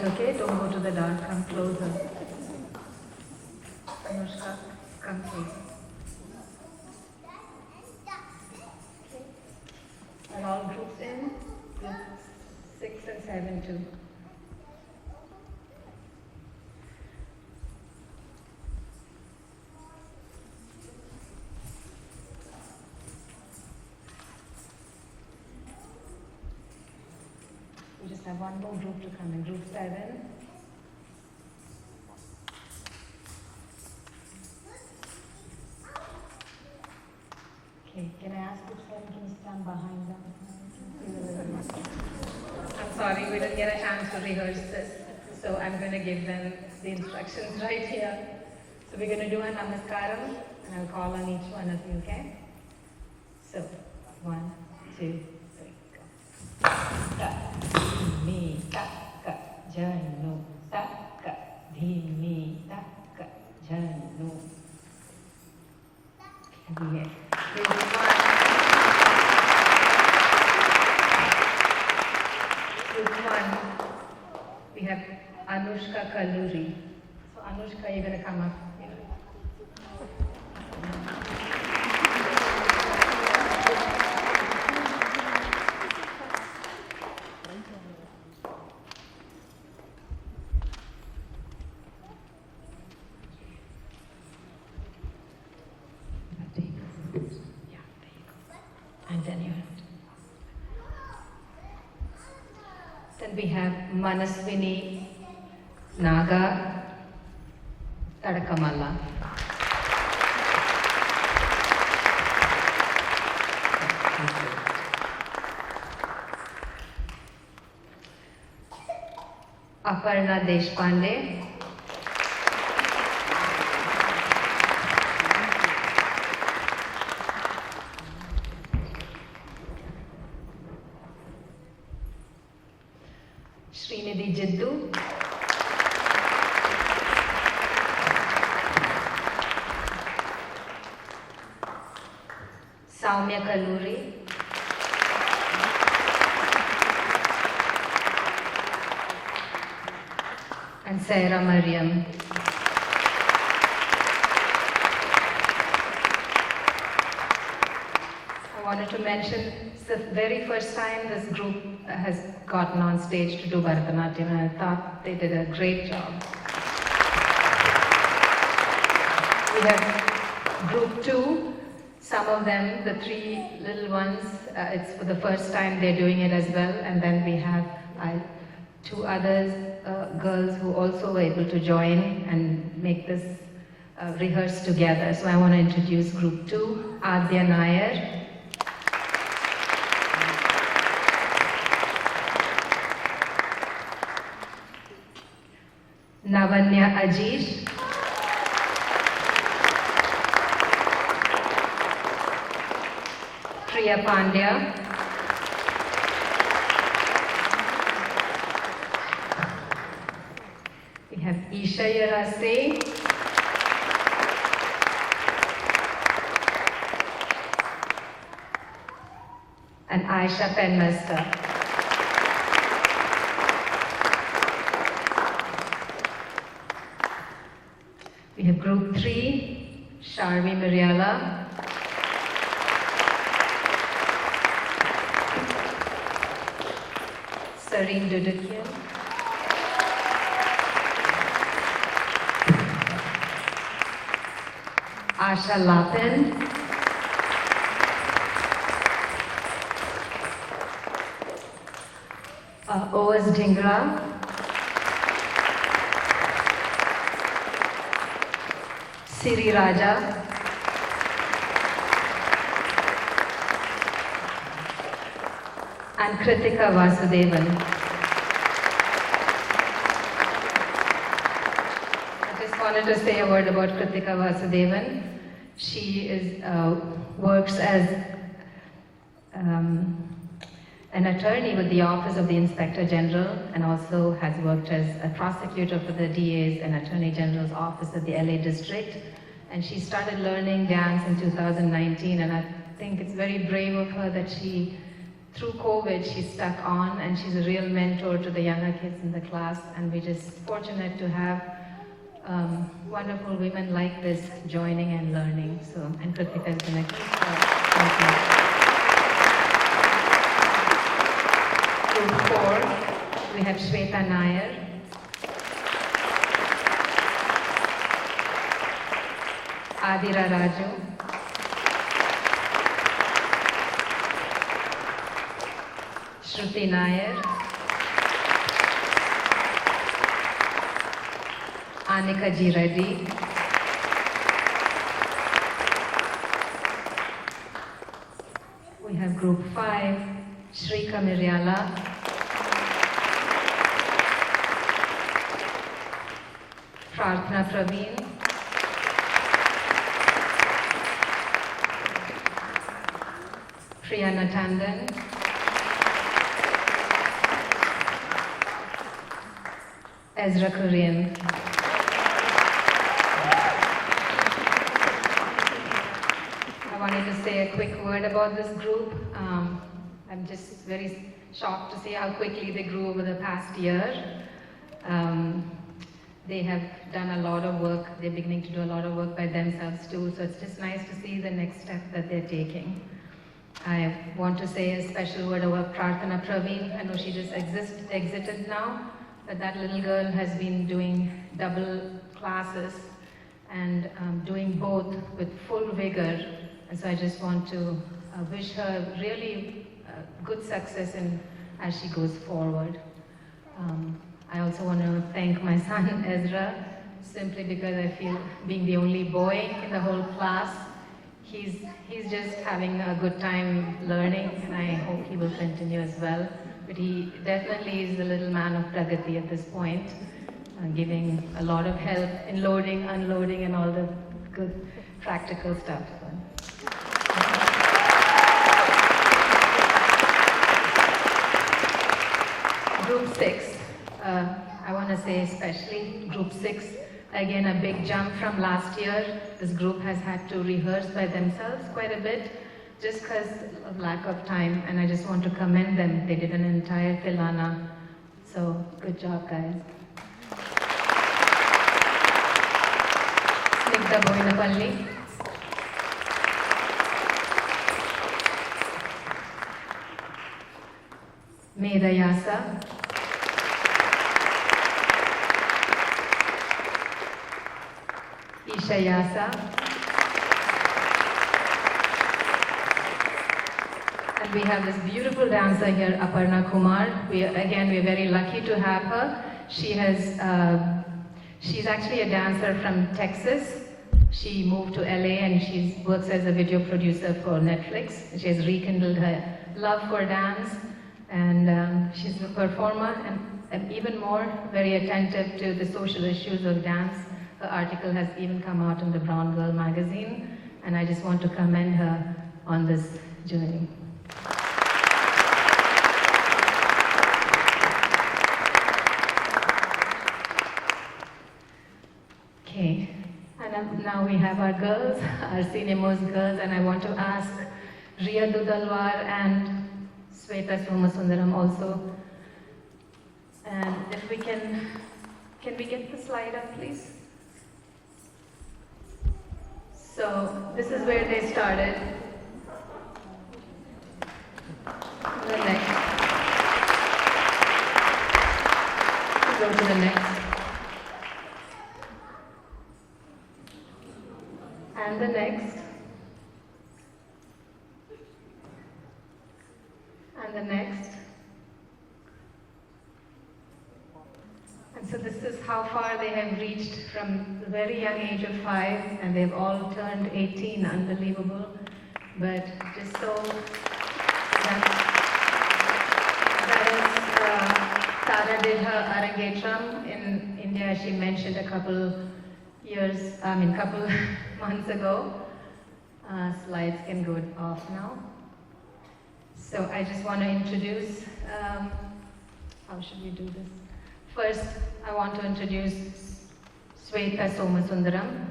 light, okay? Don't go to the dark, come closer. Anushka, come please. Are all groups in? Group 6 and 7 too. We just have one more group to come in, group 7. Okay, can I ask group 7 can you stand behind them? I'm sorry, we didn't get a chance to rehearse this, so I'm going to give them the instructions right here. So we're going to do a namaskaram, and I'll call on each one of you, okay? So, 1, 2, 3, go. Ka, dhimi, ta, ka, janu, ta, ka, dhimi, ta, ka, janu. Okay. Group 1, we have Anushka Kalluri. So Anushka, you're going to come up here. Yeah, there you go. And then you have to. Then we have Manaswini Naga Tadakamala. Aparna Deshpande. Srinidhi Jiddu. Saumya Kalluri. And Sarah Mariam. I wanted to mention it's the very first time this group has gotten on stage to do Bharatanatyam, and I thought they did a great job. We have group 2, some of them, the 3 little ones, it's for the first time they're doing it as well, and then we have 2 others, girls who also were able to join and make this rehearse together. So I want to introduce group 2, Adya Nair. Navanya Ajish. Priya Pandya. We have Isha Yarase. And Aisha Penmaster. We have group 3, Sharmi Mariala. Sareen Dudukian. Asha Lapin. Oaz Dhingra. Siri Raja. And Kritika Vasudevan. I just wanted to say a word about Kritika Vasudevan. She is, works as an attorney with the Office of the Inspector General, and also has worked as a prosecutor for the DA's and Attorney General's office at the LA District. And she started learning dance in 2019, and I think it's very brave of her that she through COVID, she's stuck on, and she's a real mentor to the younger kids in the class, and we're just fortunate to have wonderful women like this joining and learning. So, and Prathika is going to keep Group 4, we have Shweta Nair. Adira Raju. Shruti Nair. Anika G. Reddy. We have Group 5, Shrika Miryala. Prarthana Praveen. Priyana Tandon. Ezra Korean. I wanted to say a quick word about this group. I'm just very shocked to see how quickly they grew over the past year. They have done a lot of work. They're beginning to do a lot of work by themselves too. So it's just nice to see the next step that they're taking. I want to say a special word about Prarthana Praveen. I know she just exited now, but that little girl has been doing double classes and doing both with full vigor. And so I just want to wish her really good success as she goes forward. I also want to thank my son Ezra, simply because I feel being the only boy in the whole class, he's just having a good time learning, and I hope he will continue as well. But he definitely is the little man of Pragathi at this point, giving a lot of help in loading, unloading, and all the good practical stuff. Group 6, I want to say especially Group 6, again a big jump from last year. This group has had to rehearse by themselves quite a bit, just because of lack of time, and I just want to commend them. They did an entire Tilana, so good job, guys. Snigdha Boinapalli. Medha Yasa. Isha Yasa. And we have this beautiful dancer here, Aparna Kumar. We're very lucky to have her. She's actually a dancer from Texas. She moved to LA and she works as a video producer for Netflix. She has rekindled her love for dance, and she's a performer and even more very attentive to the social issues of dance. Her article has even come out in the Brown Girl magazine, and I just want to commend her on this journey. Okay, and now we have our girls, our senior most girls, and I want to ask Riya Dudalwar and Sweta Somasundaram also. And if we can we get the slide up, please? So this is where they started. The next. Go to the next. And the next. And the next. And so this is how far they have reached from the very young age of 5, and they've all turned 18, unbelievable. But just so that is, Tara did her Arangetram in India, she mentioned a couple months ago. Slides can go off now. So I just want to introduce, how should we do this? First, I want to introduce Sweta Somasundaram.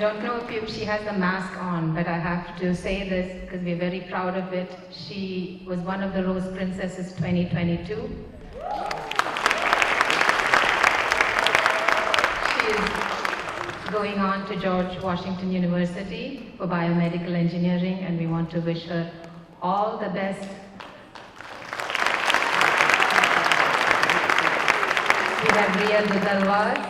don't know if she has the mask on, but I have to say this because we're very proud of it. She was one of the Rose Princesses 2022. She is going on to George Washington University for biomedical engineering, and we want to wish her all the best. We have Riya Dudalwar.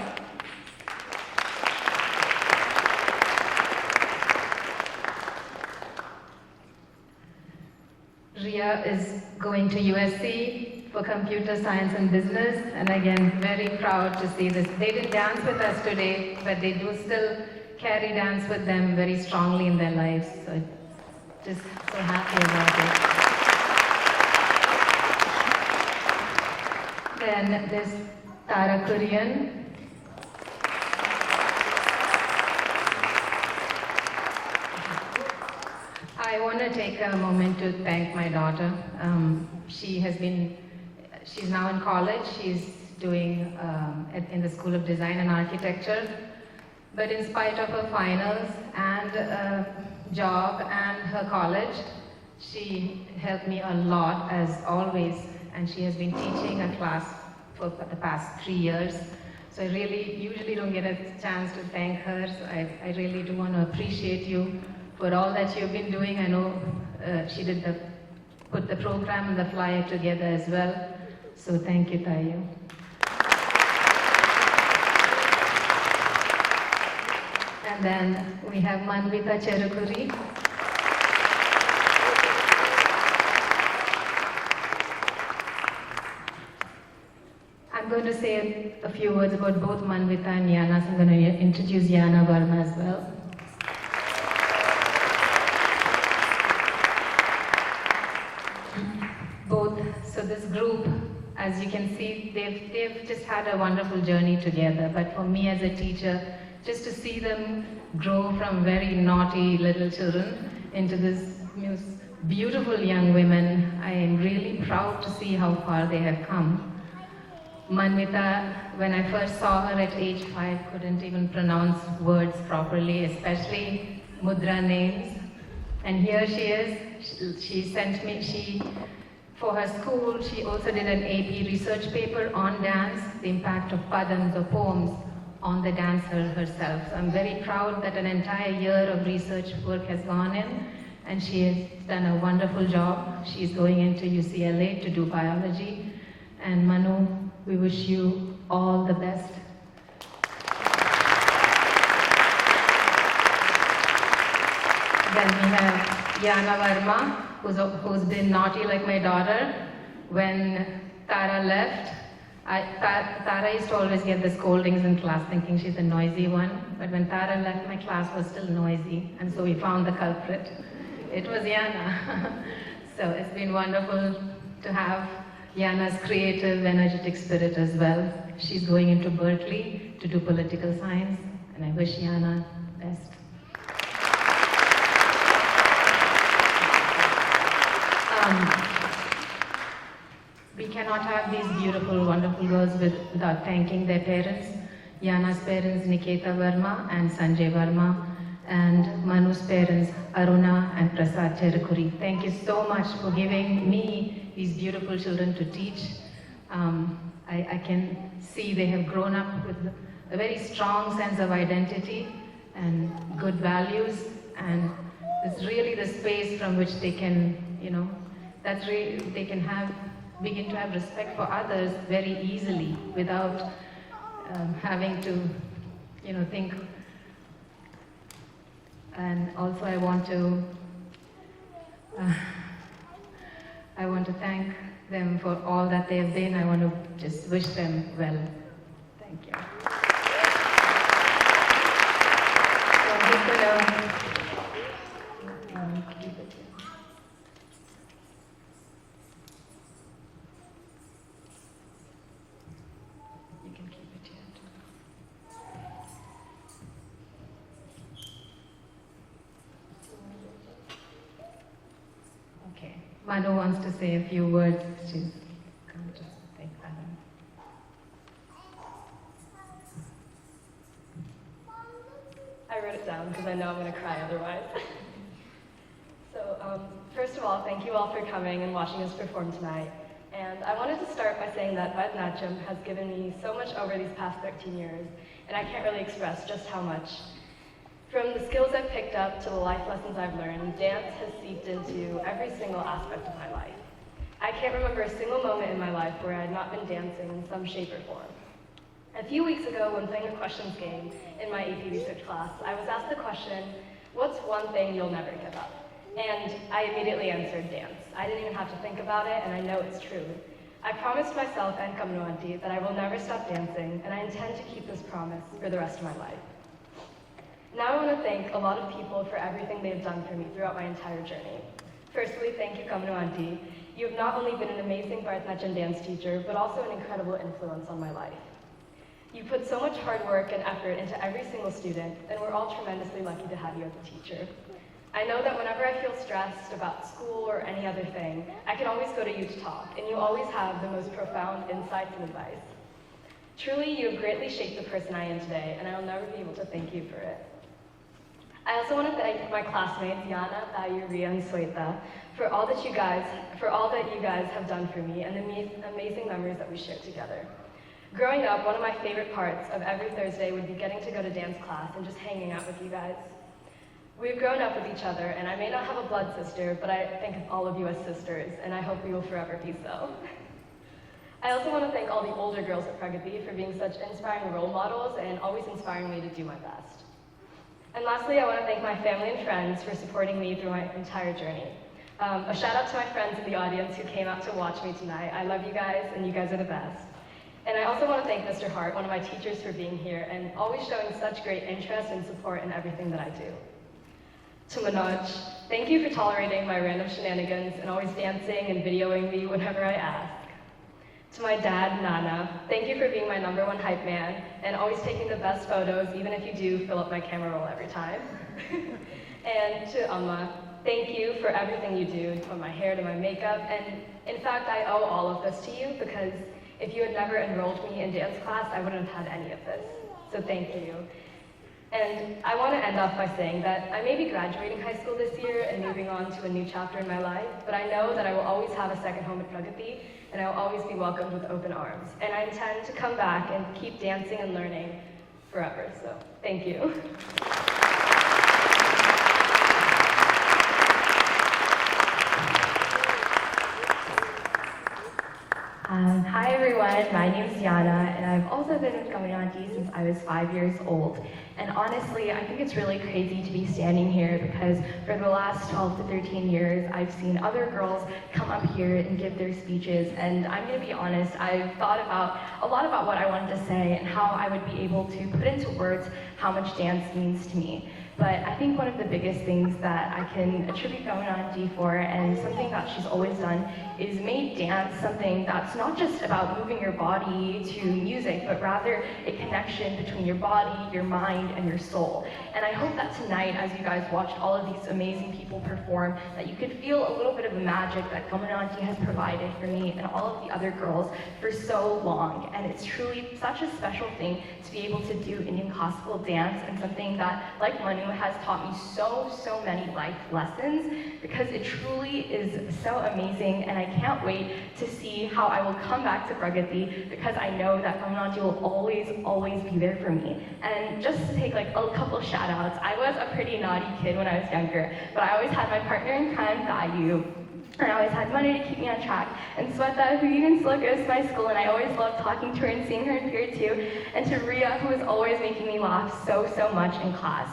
Riya is going to USC for computer science and business, and again, very proud to see this. They didn't dance with us today, but they do still carry dance with them very strongly in their lives. So just so happy about it. Then there's Tara Kurian. I want to take a moment to thank my daughter. She's now in college. She's doing in the School of Design and Architecture. But in spite of her finals and job and her college, she helped me a lot as always. And she has been teaching a class for the past 3 years. So I really usually don't get a chance to thank her. So I really do want to appreciate you for all that you've been doing. I know she did put the program and the flyer together as well. So thank you, Tayo. And then we have Manvita Cherukuri. I'm going to say a few words about both Manvita and Yana. So I'm going to introduce Yana Verma as well. So this group, as you can see, they've just had a wonderful journey together. But for me as a teacher, just to see them grow from very naughty little children into this beautiful young women, I am really proud to see how far they have come. Manvita, when I first saw her at age 5, couldn't even pronounce words properly, especially mudra names. And here she is. She sent me, for her school, she also did an AP research paper on dance, the impact of padams or poems on the dancer herself. So I'm very proud that an entire year of research work has gone in, and she has done a wonderful job. She's going into UCLA to do biology. And Manu, we wish you all the best. Then we have Yana Verma, who's been naughty like my daughter. When Tara left, Tara used to always get the scoldings in class thinking she's the noisy one. But when Tara left, my class was still noisy. And so we found the culprit. It was Yana. So it's been wonderful to have Yana's creative, energetic spirit as well. She's going into Berkeley to do political science. And I wish Yana the best. We cannot have these beautiful, wonderful girls without thanking their parents. Yana's parents, Niketa Verma and Sanjay Verma, and Manu's parents, Aruna and Prasad Cherukuri. Thank you so much for giving me these beautiful children to teach. I can see they have grown up with a very strong sense of identity and good values, and it's really the space from which they can, they can begin to have respect for others very easily without having to, think. And also I want to thank them for all that they have been. I want to just wish them well. Thank you. So I'm just going to keep it here. You can keep it here too. Okay. Manu wants to say a few words. She's come to thank Adam. I wrote it down. down because I know I'm going to cry otherwise. So, first of all, thank you all for coming and watching us perform tonight. And I wanted to start by saying that Bharatanatyam has given me so much over these past 13 years, and I can't really express just how much. From the skills I've picked up to the life lessons I've learned, dance has seeped into every single aspect of my life. I can't remember a single moment in my life where I had not been dancing in some shape or form. A few weeks ago, when playing a questions game in my AP research class, I was asked the question, what's one thing you'll never give up? And I immediately answered dance. I didn't even have to think about it, and I know it's true. I promised myself and Kamnu Auntie that I will never stop dancing, and I intend to keep this promise for the rest of my life. Now I want to thank a lot of people for everything they've done for me throughout my entire journey. Firstly, thank you, Kamnu Auntie. You have not only been an amazing Bharatanatyam dance teacher, but also an incredible influence on my life. You put so much hard work and effort into every single student, and we're all tremendously lucky to have you as a teacher. I know that whenever I feel stressed about school or any other thing, I can always go to you to talk, and you always have the most profound insights and advice. Truly, you have greatly shaped the person I am today, and I will never be able to thank you for it. I also want to thank my classmates, Yana, Bayu, Ria, and Sweta, for all that you guys have done for me and the amazing memories that we shared together. Growing up, one of my favorite parts of every Thursday would be getting to go to dance class and just hanging out with you guys. We've grown up with each other, and I may not have a blood sister, but I think of all of you as sisters, and I hope we will forever be so. I also want to thank all the older girls at Pragathi for being such inspiring role models and always inspiring me to do my best. And lastly, I want to thank my family and friends for supporting me through my entire journey. A shout out to my friends in the audience who came out to watch me tonight. I love you guys, and you guys are the best. And I also want to thank Mr. Hart, one of my teachers, for being here and always showing such great interest and support in everything that I do. To Manoj, thank you for tolerating my random shenanigans and always dancing and videoing me whenever I ask. To my dad, Nana, thank you for being my #1 hype man and always taking the best photos, even if you do fill up my camera roll every time. And to Amma, thank you for everything you do, from my hair to my makeup. And in fact, I owe all of this to you because if you had never enrolled me in dance class, I wouldn't have had any of this. So thank you. And I want to end off by saying that I may be graduating high school this year and moving on to a new chapter in my life, but I know that I will always have a second home at Pragathi, and I will always be welcomed with open arms. And I intend to come back and keep dancing and learning forever. So thank you. Hi everyone, my name is Yana, and I've also been with Kamnu Auntie since I was 5 years old. And honestly, I think it's really crazy to be standing here because for the last 12 to 13 years, I've seen other girls come up here and give their speeches. And I'm going to be honest, I've thought a lot about what I wanted to say and how I would be able to put into words how much dance means to me. But I think one of the biggest things that I can attribute Kamnu Auntie for, and something that she's always done, is made dance something that's not just about moving your body to music, but rather a connection between your body, your mind, and your soul. And I hope that tonight, as you guys watched all of these amazing people perform, that you could feel a little bit of the magic that Kamnu Auntie has provided for me and all of the other girls for so long. And it's truly such a special thing to be able to do Indian classical dance, and something that, like Manu, has taught me so many life lessons, because it truly is so amazing, and I can't wait to see how I will come back to Pragathi, because I know that Kamnu Auntie will always be there for me. And just to take like a couple shout outs, I was a pretty naughty kid when I was younger, but I always had my partner in crime, Bayu. And I always had money to keep me on track. And Sweta, who even still goes to my school, and I always loved talking to her and seeing her in period 2. And to Ria, who was always making me laugh so much in class.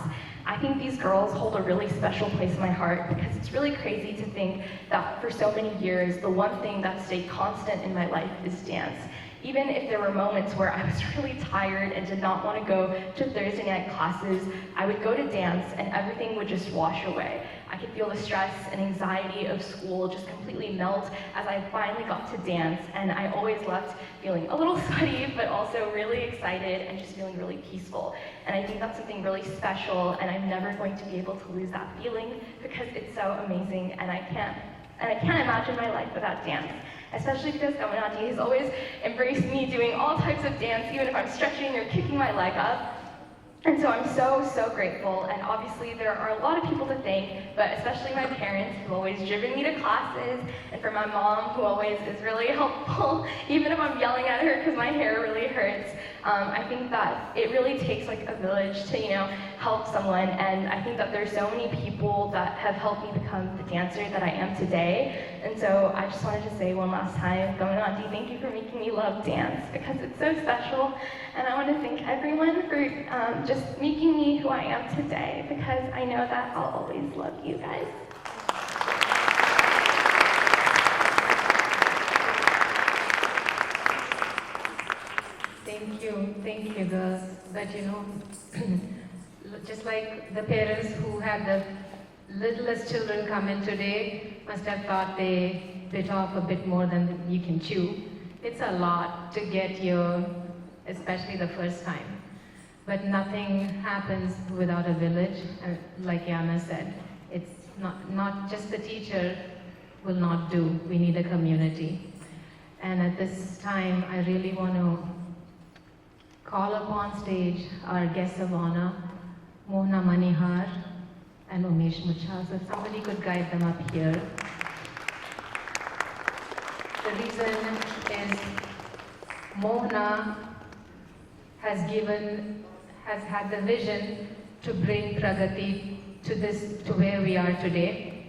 I think these girls hold a really special place in my heart, because it's really crazy to think that for so many years, the one thing that stayed constant in my life is dance. Even if there were moments where I was really tired and did not want to go to Thursday night classes, I would go to dance and everything would just wash away. I could feel the stress and anxiety of school just completely melt as I finally got to dance, and I always left feeling a little sweaty, but also really excited and just feeling really peaceful. And I think that's something really special, and I'm never going to be able to lose that feeling, because it's so amazing, and I can't imagine my life without dance. Especially because Kamnu Auntie has always embraced me doing all types of dance, even if I'm stretching or kicking my leg up. And so I'm so grateful, and obviously there are a lot of people to thank, but especially my parents who always driven me to classes, and for my mom who always is really helpful, even if I'm yelling at her because my hair really hurts. I think that it really takes like a village to, help someone, and I think that there's so many people that have helped me become the dancer that I am today. And so I just wanted to say one last time, Auntie, thank you for making me love dance because it's so special. And I want to thank everyone for just making me who I am today, because I know that I'll always love you guys. Thank you, girls. But just like the parents who had the littlest children come in today must have thought they bit off a bit more than you can chew. It's a lot to get here, especially the first time. But nothing happens without a village. Like Yana said, it's not just the teacher will not do. We need a community. And at this time, I really want to call upon stage our guests of honor, Mohna Manihar and Umesh Mucha. So if somebody could guide them up here. The reason is Mohna has had the vision to bring Pragathi to where we are today.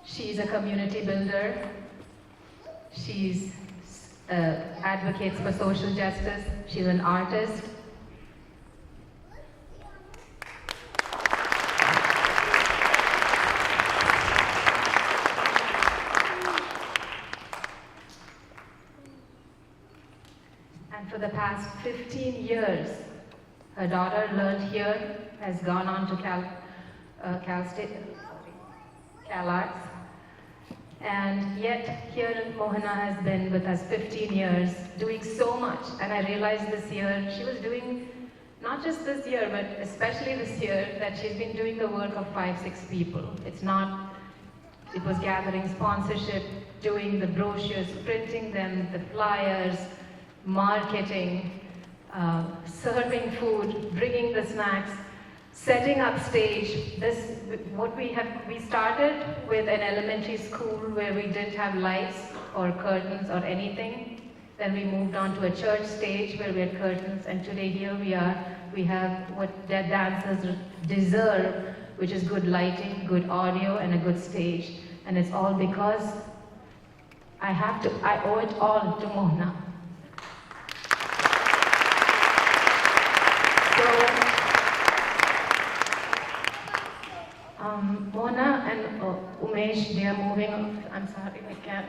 She's a community builder. She's advocates for social justice. She's an artist. And for the past 15 years, her daughter learned here, has gone on to Cal Arts. And yet, here Mohana has been with us 15 years, doing so much. And I realized this year, she was doing, not just this year, but especially this year, that she's been doing the work of 5-6 people. It was gathering sponsorship, doing the brochures, printing them, the flyers, marketing, serving food, bringing the snacks, setting up stage. We started with an elementary school where we didn't have lights or curtains or anything. Then we moved on to a church stage where we had curtains, and today here we are. We have what their dancers deserve, which is good lighting, good audio, and a good stage. And it's all because I owe it all to Mohna. Mona and Umesh, they are moving. I'm sorry, I can't.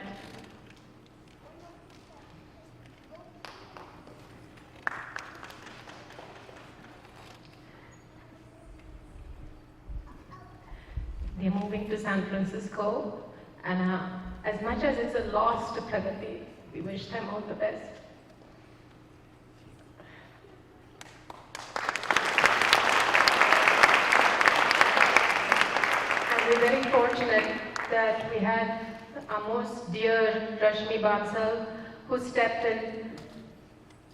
They're moving to San Francisco, and as much as it's a loss to Pragathi, we wish them all the best. We're very fortunate that we had our most dear Rashmi Bansal, who stepped in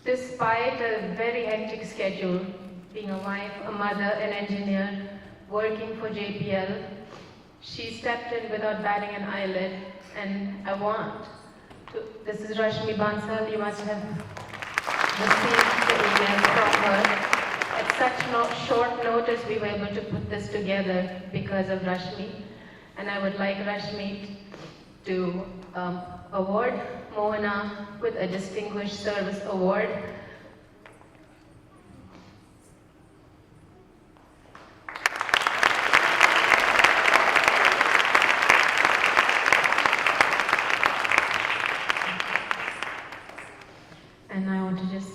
despite a very hectic schedule, being a wife, a mother, an engineer, working for JPL. She stepped in without batting an eyelid, and this is Rashmi Bansal. You must have received the email from her. At such short notice, we were able to put this together because of Rashmi. And I would like Rashmi to award Mohana with a Distinguished Service Award. And I want to just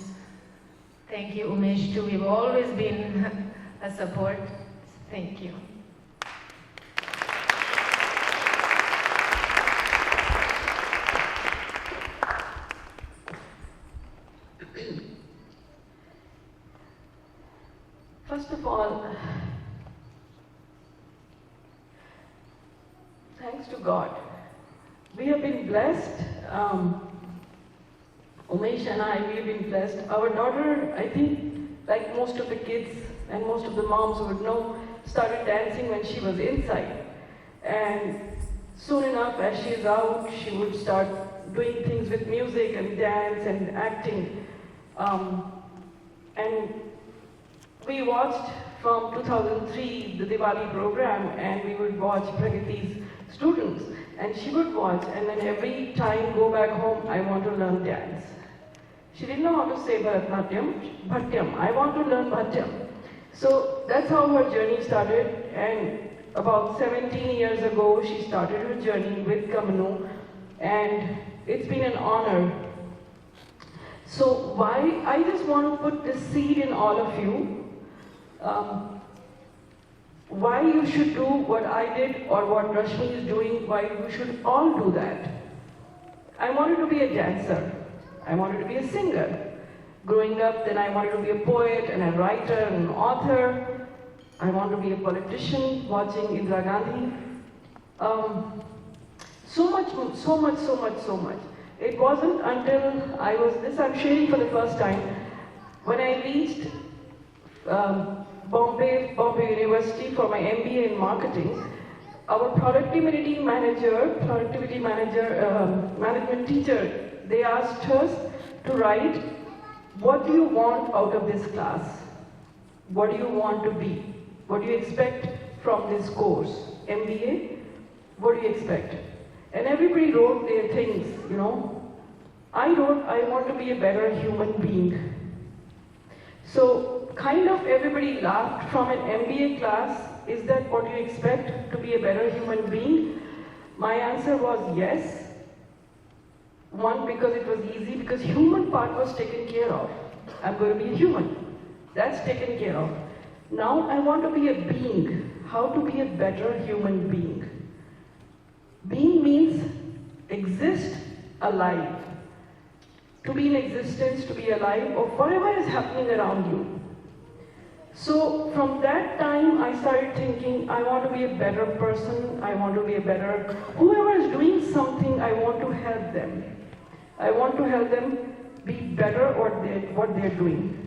thank you, Umesh, too. You've always been a support. Thank you. First of all, thanks to God. We have been blessed Umesh and I, we've been blessed. Our daughter, I think, like most of the kids and most of the moms would know, started dancing when she was inside. And soon enough, as she's out, she would start doing things with music and dance and acting. And we watched from 2003 the Diwali program, and we would watch Pragathi's students. And she would watch, and then every time go back home, I want to learn dance. She didn't know how to say Bhatyam, I want to learn Bhatyam. So that's how her journey started, and about 17 years ago, she started her journey with Kamanu, and it's been an honor. So why, I just want to put this seed in all of you, why you should do what I did or what Rashmi is doing, why you should all do that. I wanted to be a dancer. I wanted to be a singer. Growing up, then I wanted to be a poet and a writer and an author. I wanted to be a politician, watching Indira Gandhi. So much. It wasn't until I was, this I'm sharing for the first time, when I reached Bombay University for my MBA in marketing. Our productivity manager, management teacher, they asked us to write, what do you want out of this class? What do you want to be? What do you expect from this course? MBA? What do you expect? And everybody wrote their things, you know. I wrote, I want to be a better human being. So, kind of everybody laughed from an MBA class. Is that what you expect, to be a better human being? My answer was yes. One, because it was easy, because human part was taken care of. I'm going to be a human. That's taken care of. Now I want to be a being. How to be a better human being? Being means exist, alive. To be in existence, to be alive, or whatever is happening around you. So from that time, I started thinking, I want to be a better person, I want to be a better, whoever is doing something, I want to help them. I want to help them be better at what they're doing.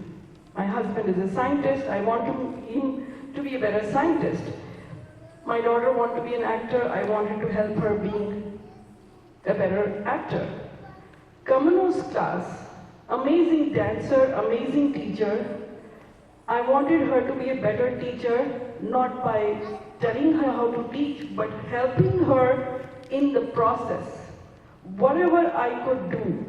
My husband is a scientist, I want him to be a better scientist. My daughter wants to be an actor, I wanted to help her being a better actor. Kamanu's class, amazing dancer, amazing teacher. I wanted her to be a better teacher, not by telling her how to teach, but helping her in the process. Whatever I could do.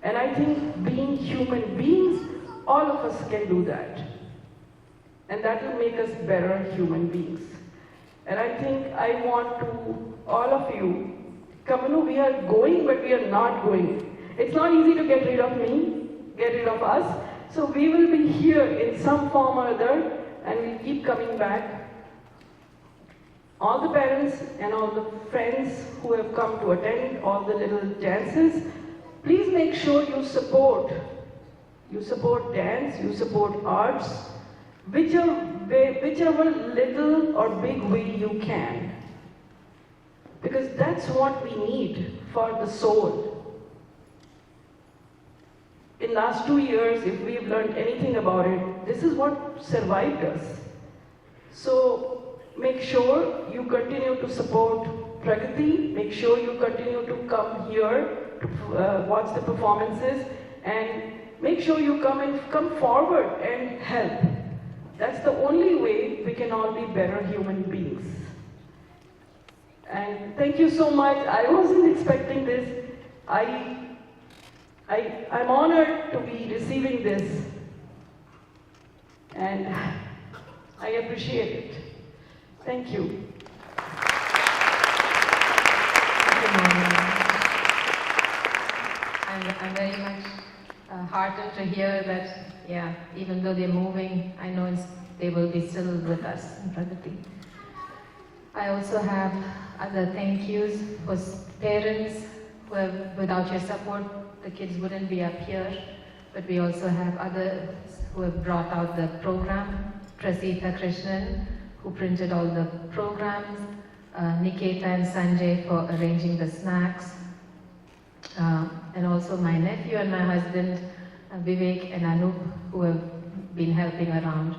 And I think being human beings, all of us can do that. And that will make us better human beings. And I think I want to, all of you, Kamanu, we are going, but we are not going. It's not easy to get rid of me, get rid of us. So we will be here in some form or other, and we'll keep coming back. All the parents and all the friends who have come to attend all the little dances, please make sure you support. You support dance, you support arts, whichever little or big way you can. Because that's what we need for the soul. In last 2 years, if we've learned anything about it, this is what survived us. So make sure you continue to support Pragathi, make sure you continue to come here to watch the performances, and make sure you come forward and help. That's the only way we can all be better human beings. And thank you so much. I wasn't expecting this. I'm honored to be receiving this, and I appreciate it. Thank you. I'm very much heartened to hear that, yeah, even though they're moving, I know they will be still with us in Pragathi. I also have other thank yous for parents who have, without your support, the kids wouldn't be up here. But we also have others who have brought out the program. Prasita Krishnan, who printed all the programs. Niketa and Sanjay for arranging the snacks. and also my nephew and my husband, Vivek and Anup, who have been helping around.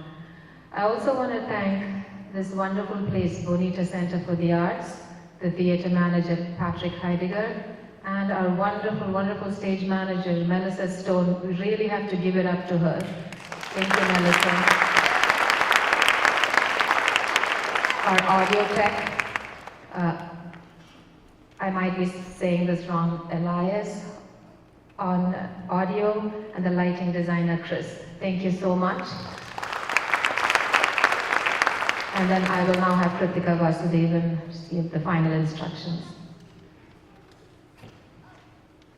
I also want to thank this wonderful place, Bonita Center for the Arts, the theatre manager, Patrick Heidegger, and our wonderful, wonderful stage manager, Melissa Stone. We really have to give it up to her. Thank you, Melissa. Our audio tech, I might be saying this wrong, Elias, on audio, and the lighting designer, Chris. Thank you so much. And then I will now have Kritika Vasudevan give the final instructions.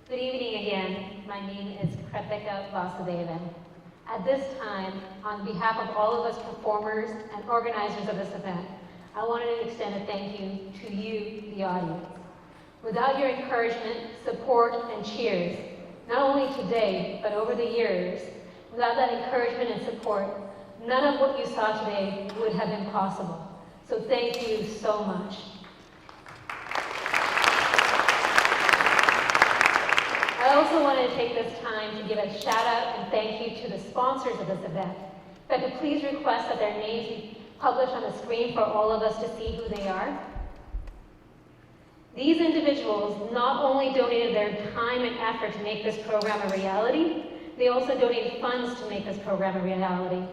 Good evening again. My name is Kritika Vasudevan. At this time, on behalf of all of us performers and organizers of this event, I wanted to extend a thank you to you, the audience. Without your encouragement, support, and cheers, not only today, but over the years, without that encouragement and support, none of what you saw today would have been possible. So thank you so much. I also want to take this time to give a shout out and thank you to the sponsors of this event. If I could please request that their names be published on the screen for all of us to see who they are. These individuals not only donated their time and effort to make this program a reality, they also donated funds to make this program a reality.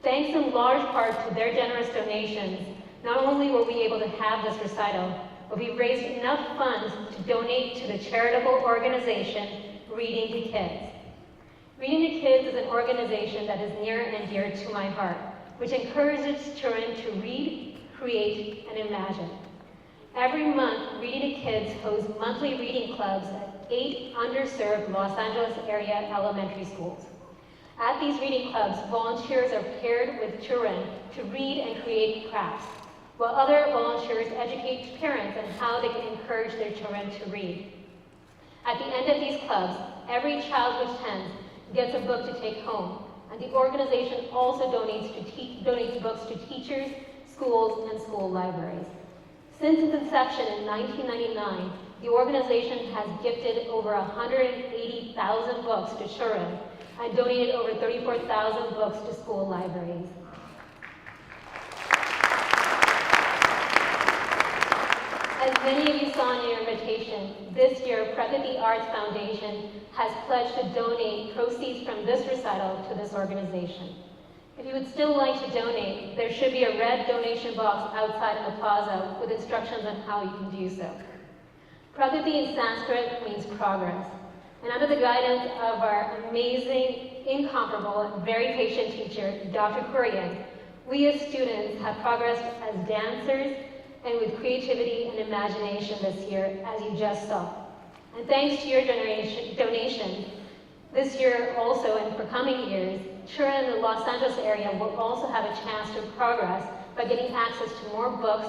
Thanks in large part to their generous donations, not only were we able to have this recital, but we raised enough funds to donate to the charitable organization Reading to Kids. Reading to Kids is an organization that is near and dear to my heart, which encourages children to read, create, and imagine. Every month, Reading to Kids hosts monthly reading clubs at 8 underserved Los Angeles area elementary schools. At these reading clubs, volunteers are paired with children to read and create crafts, while other volunteers educate parents on how they can encourage their children to read. At the end of these clubs, every child who attends gets a book to take home, and the organization also donates books to teachers, schools, and school libraries. Since its inception in 1999, the organization has gifted over 180,000 books to children and donated over 34,000 books to school libraries. As many of you saw in your invitation, this year Pragathi Arts Foundation has pledged to donate proceeds from this recital to this organization. If you would still like to donate, there should be a red donation box outside in the plaza with instructions on how you can do so. Pragathi in Sanskrit means progress, and under the guidance of our amazing, incomparable, and very patient teacher, Dr. Kurian, we as students have progressed as dancers and with creativity and imagination this year, as you just saw. And thanks to your donation, this year also and for coming years, children in the Los Angeles area will also have a chance to progress by getting access to more books,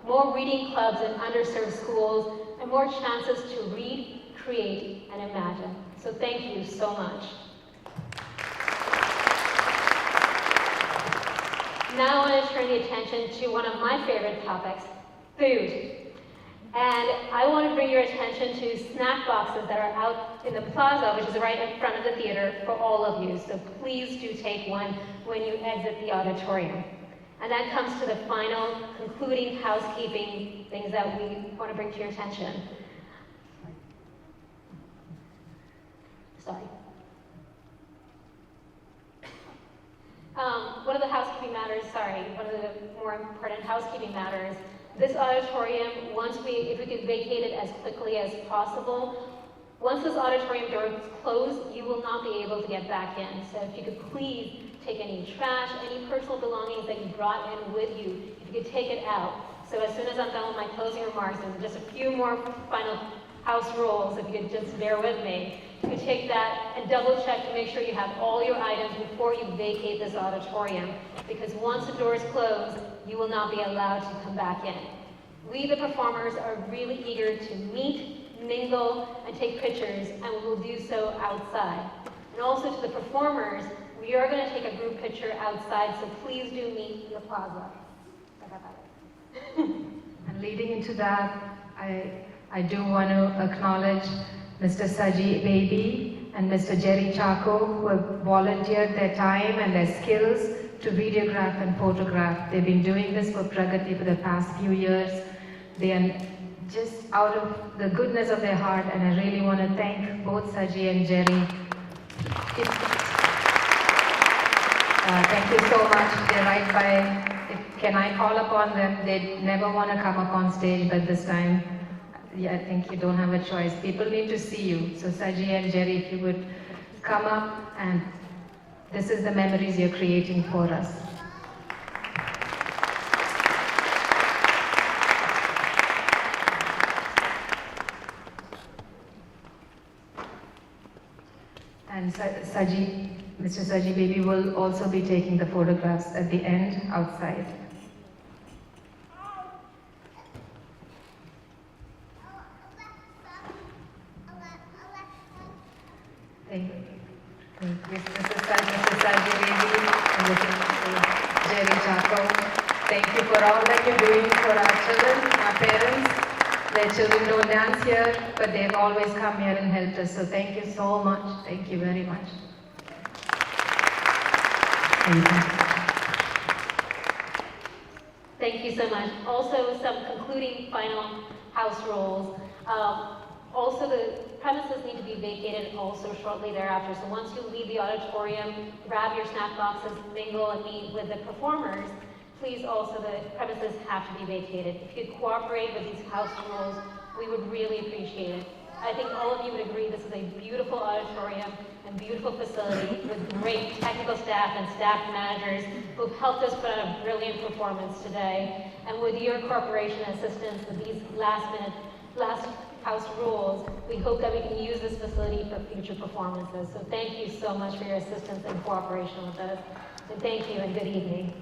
more reading clubs in underserved schools, and more chances to read, create, and imagine. So thank you so much. Now I want to turn the attention to one of my favorite topics, food. And I want to bring your attention to snack boxes that are out in the plaza, which is right in front of the theater, for all of you. So please do take one when you exit the auditorium. And that comes to the final, concluding housekeeping things that we want to bring to your attention. Sorry. One of the housekeeping matters, one of the more important housekeeping matters, this auditorium, if we could vacate it as quickly as possible, once this auditorium door is closed, you will not be able to get back in. So if you could please take any trash, any personal belongings that you brought in with you, if you could take it out. So as soon as I'm done with my closing remarks, there's just a few more final house rules, if you could just bear with me. You could take that and double check to make sure you have all your items before you vacate this auditorium, because once the doors close, you will not be allowed to come back in. We, the performers, are really eager to meet, mingle, and take pictures, and we will do so outside. And also to the performers, we are going to take a group picture outside, so please do meet in the plaza. And leading into that, I do want to acknowledge Mr. Saji Baby and Mr. Jerry Chaco, who have volunteered their time and their skills to videograph and photograph. They've been doing this for Pragathi for the past few years. They are just out of the goodness of their heart, and I really want to thank both Saji and Jerry. Thank you so much. They're right by. Can I call upon them? They never want to come up on stage, but this time, yeah, I think you don't have a choice. People need to see you. So Saji and Jerry, if you would come up, and this is the memories you're creating for us. And Mr. Saji Baby will also be taking the photographs at the end outside. Thank you. Mr. Saji Baby and Mr. Jerry Chaco. Thank you for all that you're doing for our children, our parents. Their children don't dance here, but they've always come here and helped us. So thank you so much. Thank you very much. Thank you. Thank you so much. Also, some concluding final house rules. Also, the premises need to be vacated also shortly thereafter. So once you leave the auditorium, grab your snack boxes, mingle and meet with the performers. Please also, the premises have to be vacated. If you could cooperate with these house rules, we would really appreciate it. I think all of you would agree this is a beautiful auditorium and beautiful facility with great technical staff and staff managers who've helped us put on a brilliant performance today. And with your cooperation and assistance with these last house rules, we hope that we can use this facility for future performances. So thank you so much for your assistance and cooperation with us. And thank you and good evening.